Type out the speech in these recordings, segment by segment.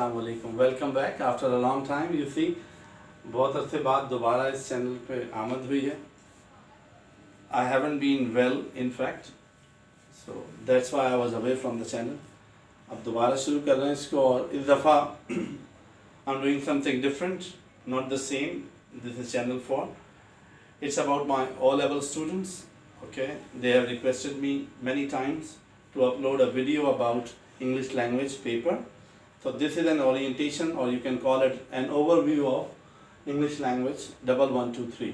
अस्सलाम वालेकुम। Welcome back after a long time. You see, बहुत अरसे बाद दोबारा इस चैनल पे आमद हुई है। I haven't been well in fact, so that's why I was away from the channel. अब दोबारा शुरू कर रहे हैं इसको, और इस दफ़ा I am doing something different, not the same this is channel for. It's about my O-level students. Okay, they have requested me many times to upload a video about English language paper. So this is an orientation, or you can call it an overview of English language 1123.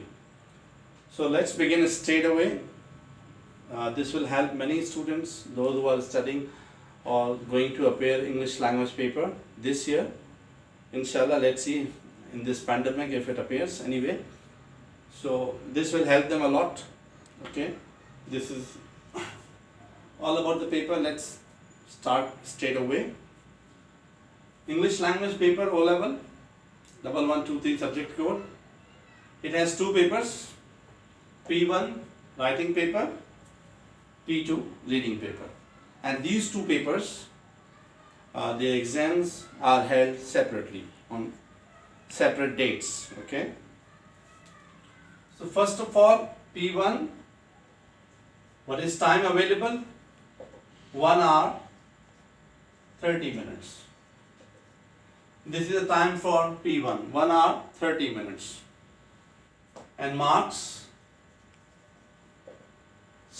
So let's begin straight away. This will help many students, those who are studying or going to appear English language paper this year. Inshallah, let's see in this pandemic if it appears anyway. So this will help them a lot. Okay, this is all about the paper. Let's start straight away. English language paper O-level 1123 subject code. It has two papers, P1 writing paper, P2 reading paper, and these two papers, the exams are held separately on separate dates. Okay. So first of all, P1, what is time available? 1 hour 30 minutes. This is the time for P1, 1 hour 30 minutes. And marks,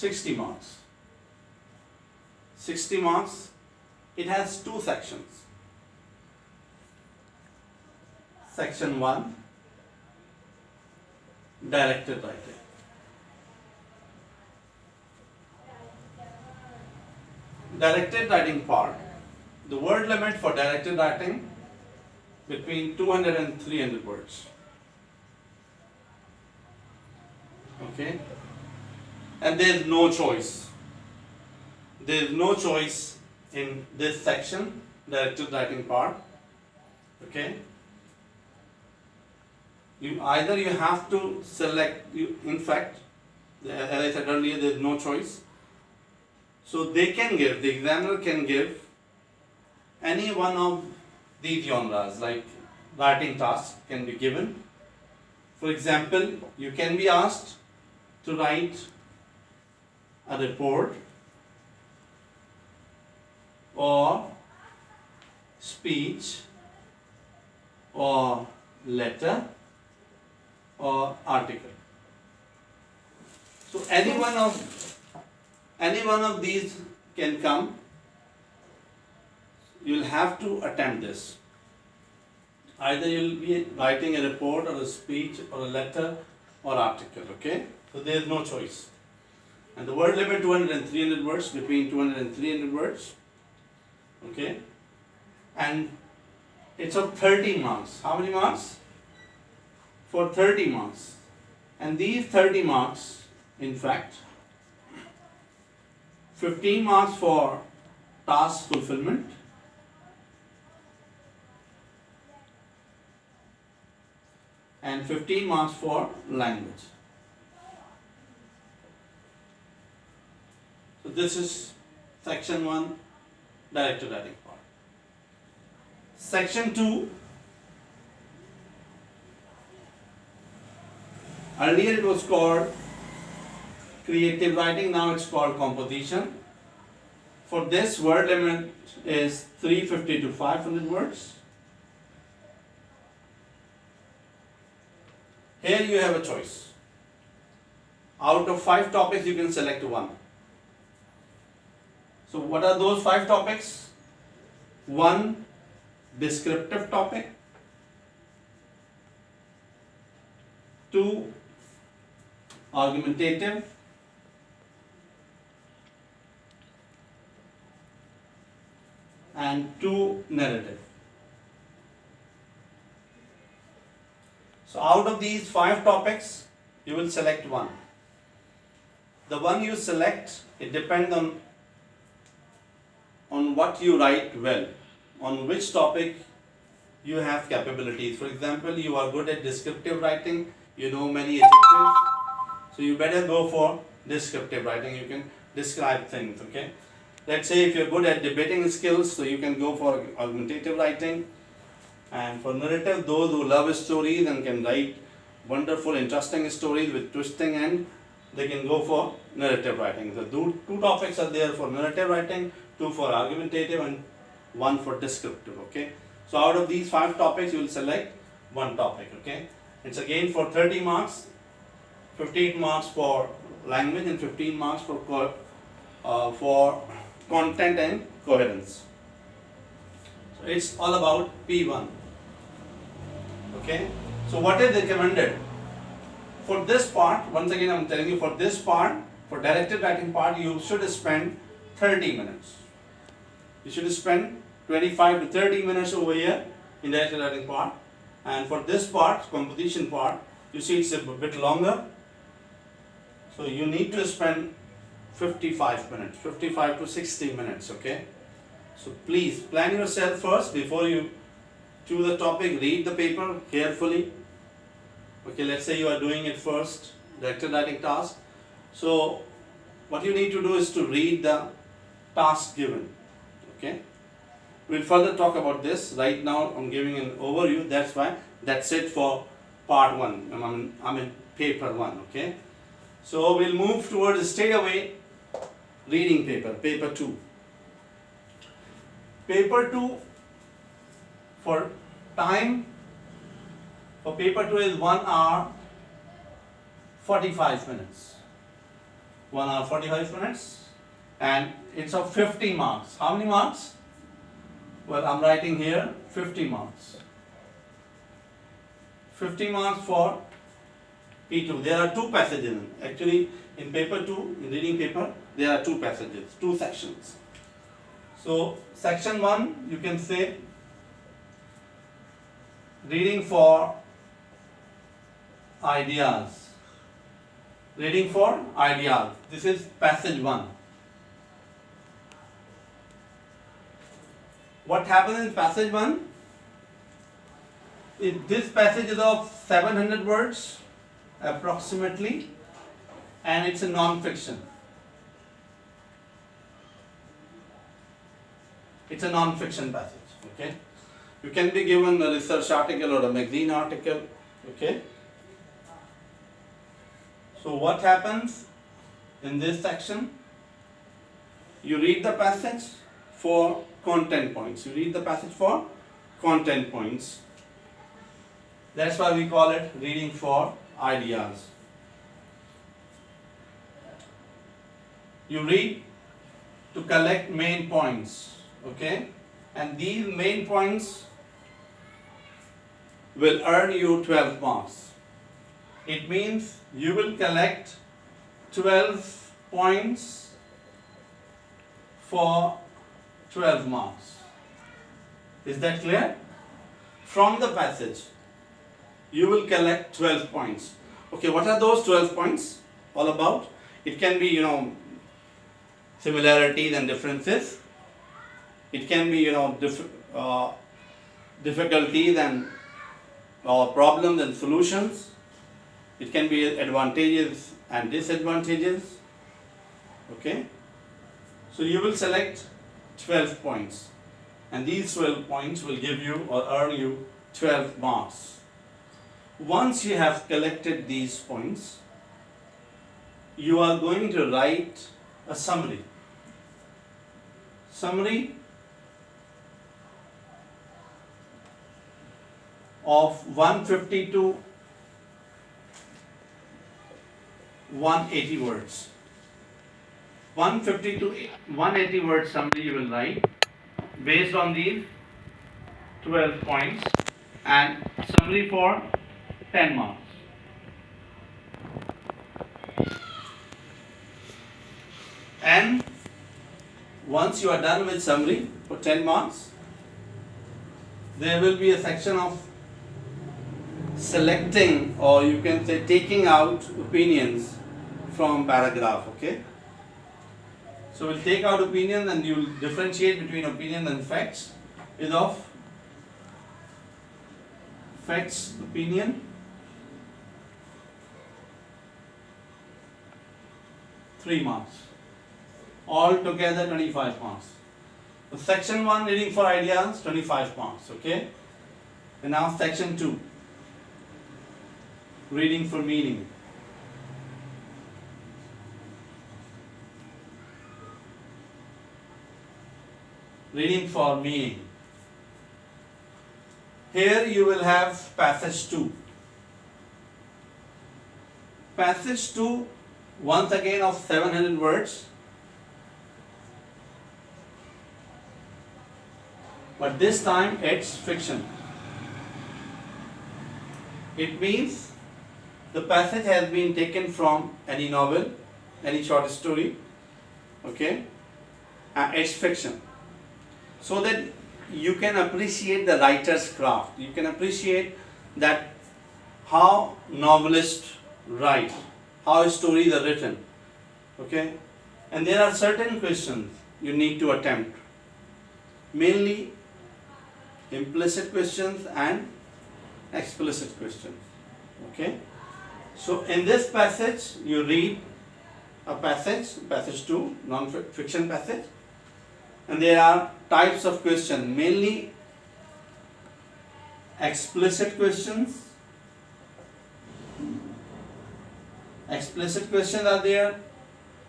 60 marks. 60 marks, it has two sections. Section 1, directed writing. Directed writing part, the word limit for directed writing between 200 and 300 words. Okay, and there is no choice. There is no choice in this section, directed writing part. Okay. You have to select. In fact, as I said earlier, there is no choice. So the examiner can give any one of these genres, like writing task can be given. For example, you can be asked to write a report or speech or letter or article. So any one of these can come. You'll have to attempt this. Either you'll be writing a report or a speech or a letter or article. Okay, so there is no choice. And the word limit 200 and 300 words, between 200 and 300 words. Okay, and it's of 30 marks. How many marks? For 30 marks. And these 30 marks, in fact, 15 marks for task fulfillment, and 15 marks for language. So this is section 1, directed writing part. Section 2, earlier it was called creative writing, now it's called composition. For this, word limit is 350 to 500 words. Here you have a choice. Out of 5 topics, you can select one. So what are those 5 topics? 1, descriptive topic. 2, argumentative. And 2, narrative. So out of these 5 topics, you will select one. The one you select, it depends on what you write well, on which topic you have capabilities. For example, you are good at descriptive writing, you know many adjectives, so you better go for descriptive writing. You can describe things. Okay, let's say if you're good at debating skills, so you can go for argumentative writing. And for narrative, those who love stories and can write wonderful, interesting stories with twisting end, they can go for narrative writing. So two topics are there for narrative writing, two for argumentative, and one for descriptive. Okay. So out of these 5 topics, you will select one topic. Okay. It's again for 30 marks, 15 marks for language, and 15 marks for content and coherence. So it's all about P1. Okay. So what is recommended? For this part, once again I am telling you, for this part, for directed writing part, you should spend 30 minutes. You should spend 25 to 30 minutes over here in directed writing part. And for this part, composition part, you see it's a bit longer. So you need to spend 55 minutes, 55 to 60 minutes, okay? So please plan yourself first before you choose a topic, read the paper carefully. Okay, let's say you are doing it first, directed writing task. So what you need to do is to read the task given. Okay, we'll further talk about this. Right now I'm giving an overview. That's it for part 1. I mean paper 1. Okay, so we'll move towards straight away reading paper 2. Paper 2 for time. For paper 2 is 1 hour 45 minutes. 1 hour 45 minutes, and it's of 50 marks. How many marks? Well, I'm writing here 50 marks. 50 marks for P2. There are 2 passages. Actually, in paper 2, in reading paper, there are 2 passages, 2 sections. So, section 1, you can say reading for ideas. Reading for ideas. This is passage 1. What happens in passage 1? This passage is of 700 words approximately, and it's a non-fiction. It's a non-fiction passage. Okay, you can be given a research article or a magazine article. Okay. So what happens in this section? You read the passage for content points. You read the passage for content points. That's why we call it reading for ideas. You read to collect main points. Okay? And these main points will earn you 12 marks. It means you will collect 12 points for 12 marks. Is that clear? From the passage, you will collect 12 points. Okay, what are those 12 points all about? It can be, similarities and differences. It can be, difficulties and problems and solutions. It can be advantages and disadvantages. Okay. So you will select 12 points, and these 12 points will give you or earn you 12 marks. Once you have collected these points, you are going to write a summary. Summary of 150 to 180 words. 150 to 180 word summary you will write based on these 12 points, and summary for 10 marks. And once you are done with summary for 10 marks, there will be a section of selecting, or you can say taking out opinions from paragraph. Okay, so we'll take out opinions and you will differentiate between opinion and facts. Is of facts, opinion, 3 marks. All together 25 marks. So section 1 reading for ideas, 25 marks. Okay. And now section 2, reading for meaning. Reading for meaning. Here you will have passage 2. Passage 2, once again of 700 words. But this time it's fiction. It means the passage has been taken from any novel, any short story, okay? It's fiction. So that you can appreciate the writer's craft. You can appreciate that how novelists write, how stories are written, okay? And there are certain questions you need to attempt. Mainly implicit questions and explicit questions, okay? So in this passage you read a passage 2, non-fiction passage, and there are types of questions, mainly explicit questions. Explicit questions are there.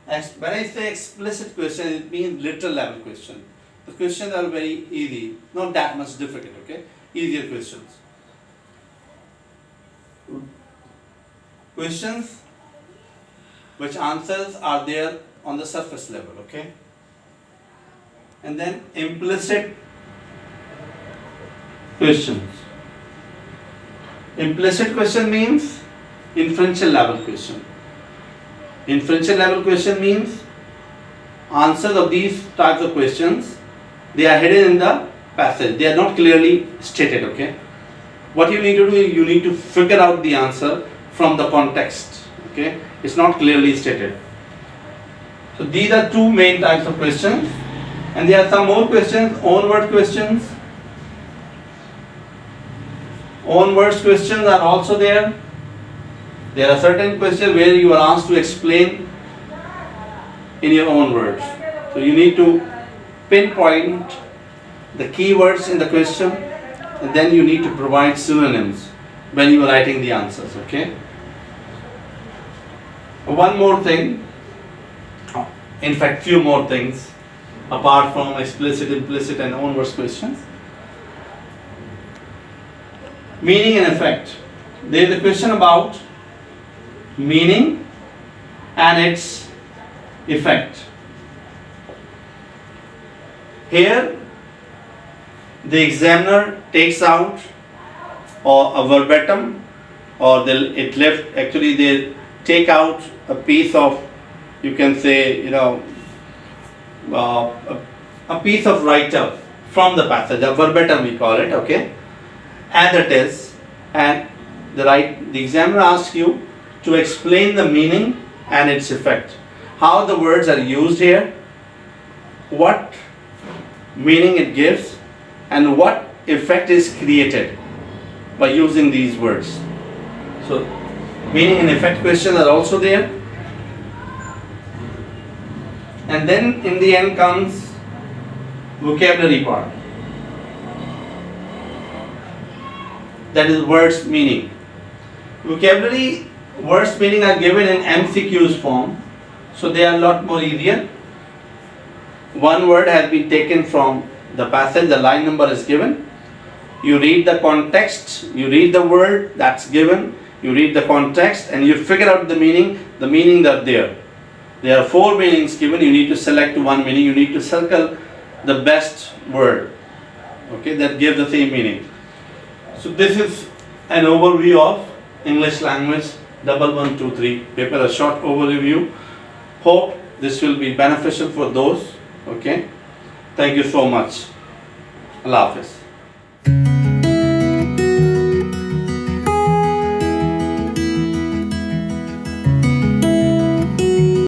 When I say explicit question, it means literal level question. The questions are very easy, not that much difficult, okay? Easier questions. Questions which answers are there on the surface level, okay? And then implicit questions. Implicit question means inferential level question. Inferential level question means answers of these types of questions, they are hidden in the passage. They are not clearly stated, okay? What you need to do is you need to figure out the answer from the context, okay? It's not clearly stated. So these are two main types of questions. And there are some more questions, own word questions. Own words questions are also there. There are certain questions where you are asked to explain in your own words. So you need to pinpoint the keywords in the question, and then you need to provide synonyms when you are writing the answers, okay? One more thing, in fact few more things, apart from explicit, implicit and own words questions. Meaning and effect. There is a question about meaning and its effect. Here the examiner takes out or a verbatim, or they take out a piece of, you can say, a piece of write-up from the passage, a verbatim we call it, okay, as it is, and the examiner asks you to explain the meaning and its effect, how the words are used here, what meaning it gives, and what effect is created by using these words. So meaning and effect questions are also there. And then in the end comes vocabulary part. That is words meaning. Vocabulary words meaning are given in MCQs form, so they are a lot more easier. One word has been taken from the passage, the line number is given. You read the context, you read the word that's given, you read the context, and you figure out the meaning that there. There are 4 meanings given, you need to select one meaning, you need to circle the best word, okay, that gives the same meaning. So this is an overview of English language 1123 paper, a short overview. Hope this will be beneficial for those, okay. Thank you so much. Allah Hafiz.